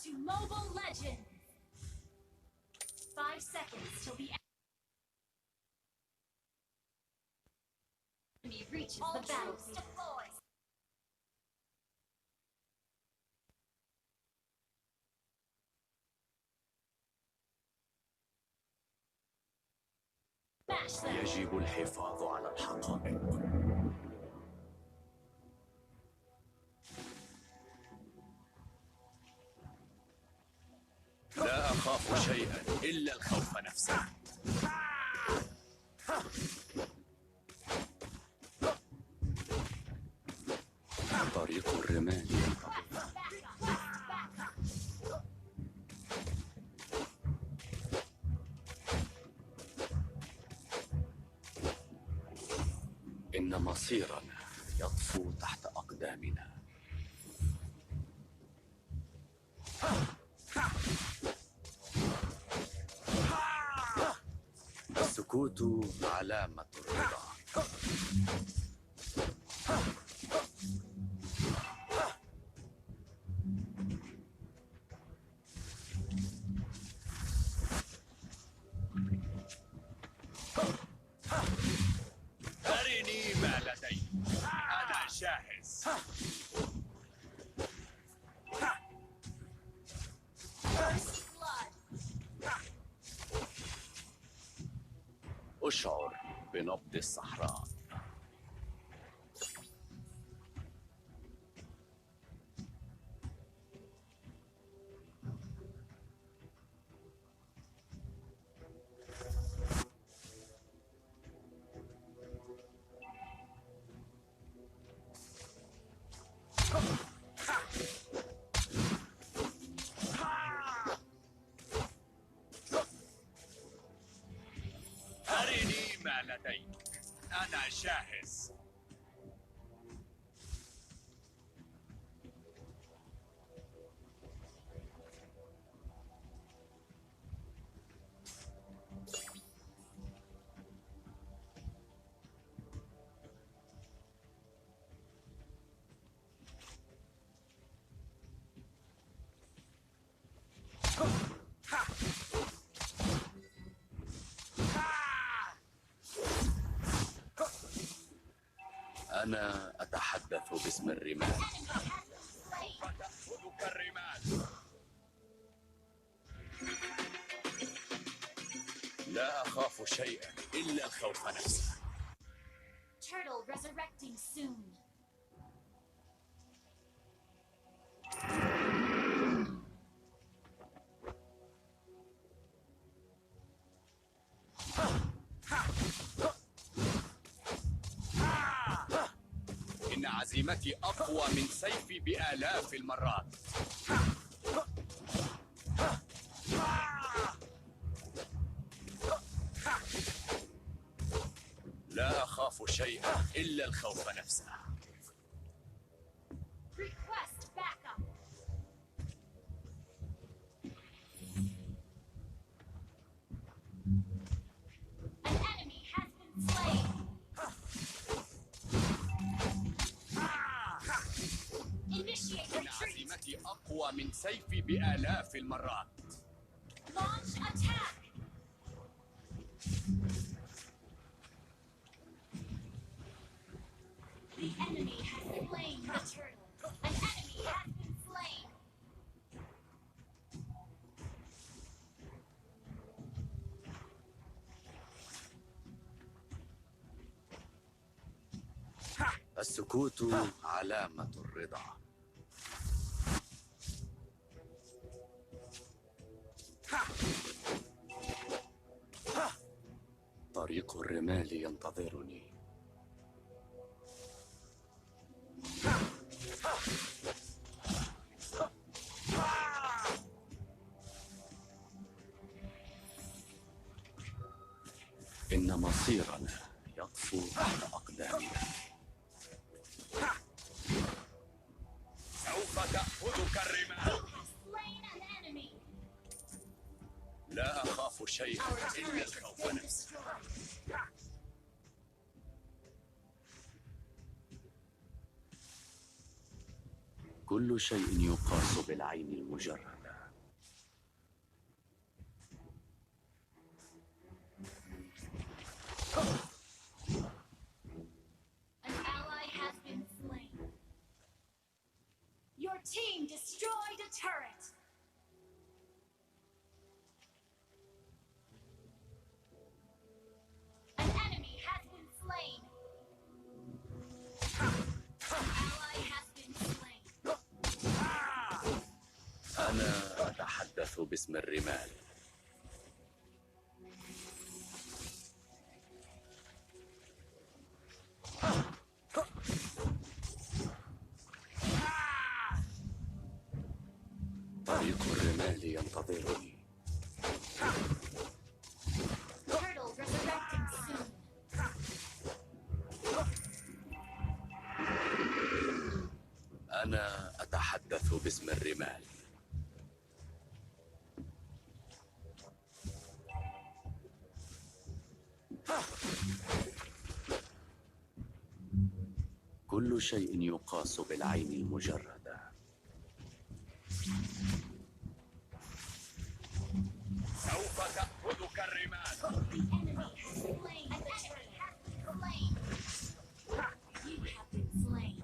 to Mobile Legends! 5 seconds till the enemy reaches the battlefield. يجب الحفاظ على الحقائق. لا أخاف شيئا إلا الخوف نفسه. طريق الرمال. إن مصيرنا يطفو تحت أقدامنا. السكوت علامة الرضا. أرني ما لدي. أنا جاهز. أشعر بنبض الصحراء. أرني ما لديك. أنا جاهز. أنا أتحدث باسم الرمال. فتأخذك الرمال. لا أخاف شيئا إلا الخوف نفسه. Turtle resurrecting soon. إن عزيمتي أقوى من سيفي بآلاف المرات. لا أخاف شيئا إلا الخوف نفسه. Request backup. An enemy has been slain. Initiate إن retreat. عزيمتي أقوى من سيفي بآلاف المرات. Launch attack. The enemy has slain the turtle. An enemy has been slain. السكوت علامة الرضا. طريق الرمال ينتظرني. إن مصيرنا يطفو تحت أقدامنا. سوف تأخذك الرمال. Slain an enemy. لا أخاف شيئا Our إلا turret has الخوف been نفسه. destroyed. كل شيء يقاس بالعين المجردة. a turret. An enemy has been slain. An ally has been slain. أنا أتحدث باسم الرمال. طريق الرمال ينتظرني. Turtle resurrecting soon. أنا أتحدث باسم الرمال. كل شيء يقاس بالعين المجردة. سوف تأخذك الرمال. The enemy has slain. An enemy has been slain. You have been slain.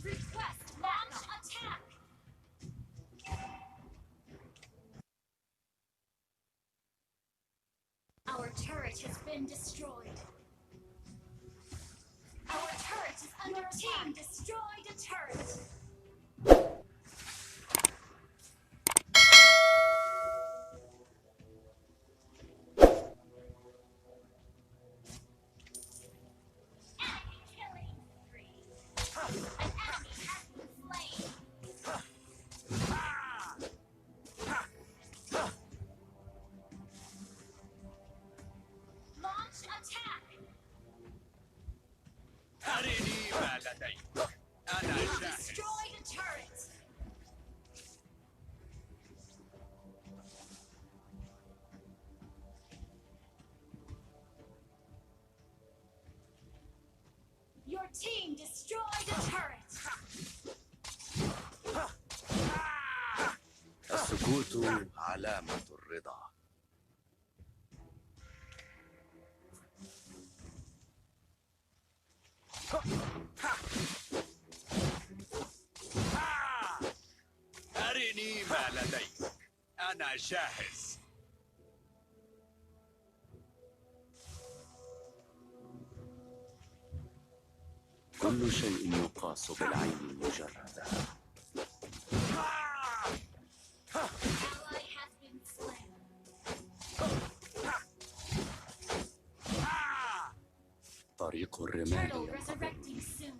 Request launch attack. Our turret has been destroyed. Our turret is under attack. Your team destroyed a turret. Enemy killing spree. An enemy has been slain. Launch attack. أرني ما لديك. أنا You جاهز. destroyed a turret. Your team destroyed a turret. السكوت علامة الرضا. أرني ما لديك. أنا جاهز. كل شيء يقاس بالعين المجردة. Ally has been slain. طريق الرمال Turtle ينتظرني. resurrecting soon.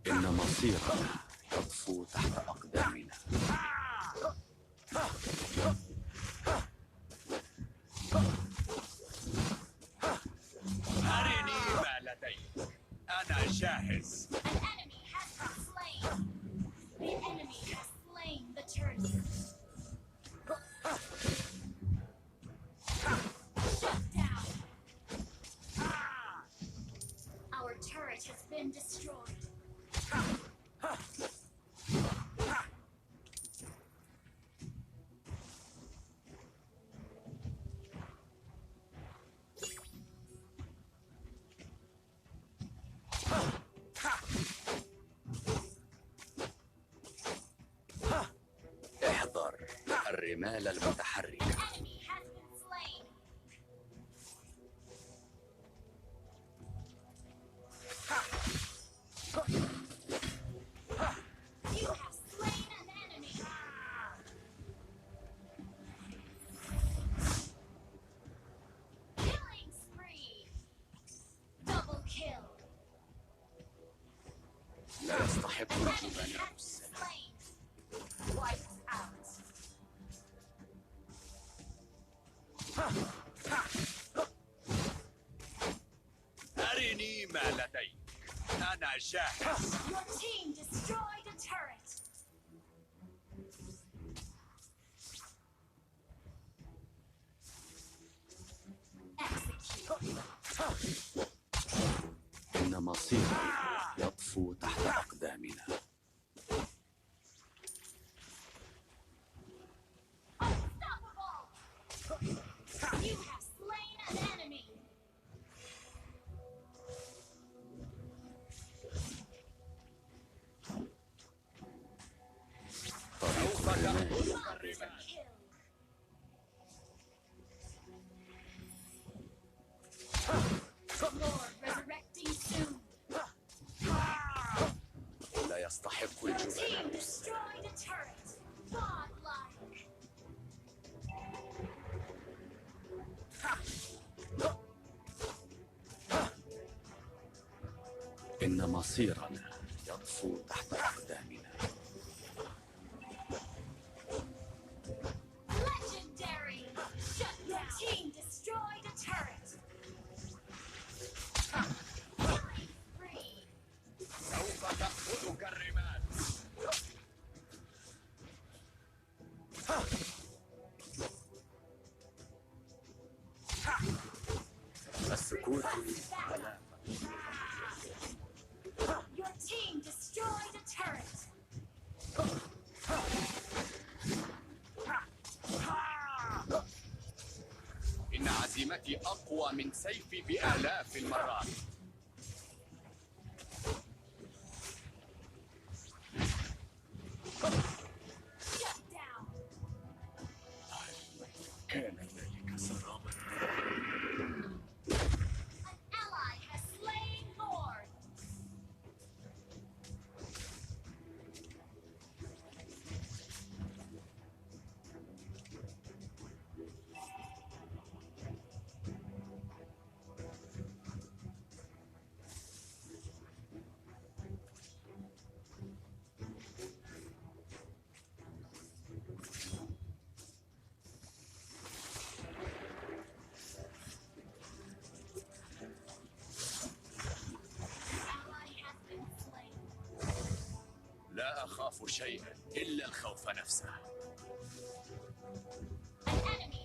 إن مصيرنا يطفو تحت أقدامنا. أرني ما لديك. أنا جاهز. An enemy has been slain. The enemy has slain the turtle. Shut down. Our turret has been destroyed. احذر الرمال المتحركة. An enemy has been slain. You have slain an enemy. Killing spree. Double kill. لا يستحق An enemy الجبناء has been slain. Wiped out. أرني ما لديك. أنا جاهز. Your team destroyed a turret. إن مصيرنا يطفو تحت أقدامنا. Unstoppable! You have slain an enemy! طريق الرمال. Monster kill! Lord resurrecting soon! لا يستحق Your الجبناء. team destroyed a turret! Godlike! إن مصيرنا يطفو تحت أقدامنا. Legendary! Shut down! Your team destroyed a turret! Killing spree! سوف تأخذك الرمال. السكوت علامة. Your team destroyed a turret! إن عزيمتي أقوى من سيفي بآلاف المرات. Shut down! كان ذلك سرابا. An ally has slain Lord! Ally has been slain. لا أخاف شيئا إلا الخوف نفسه. An enemy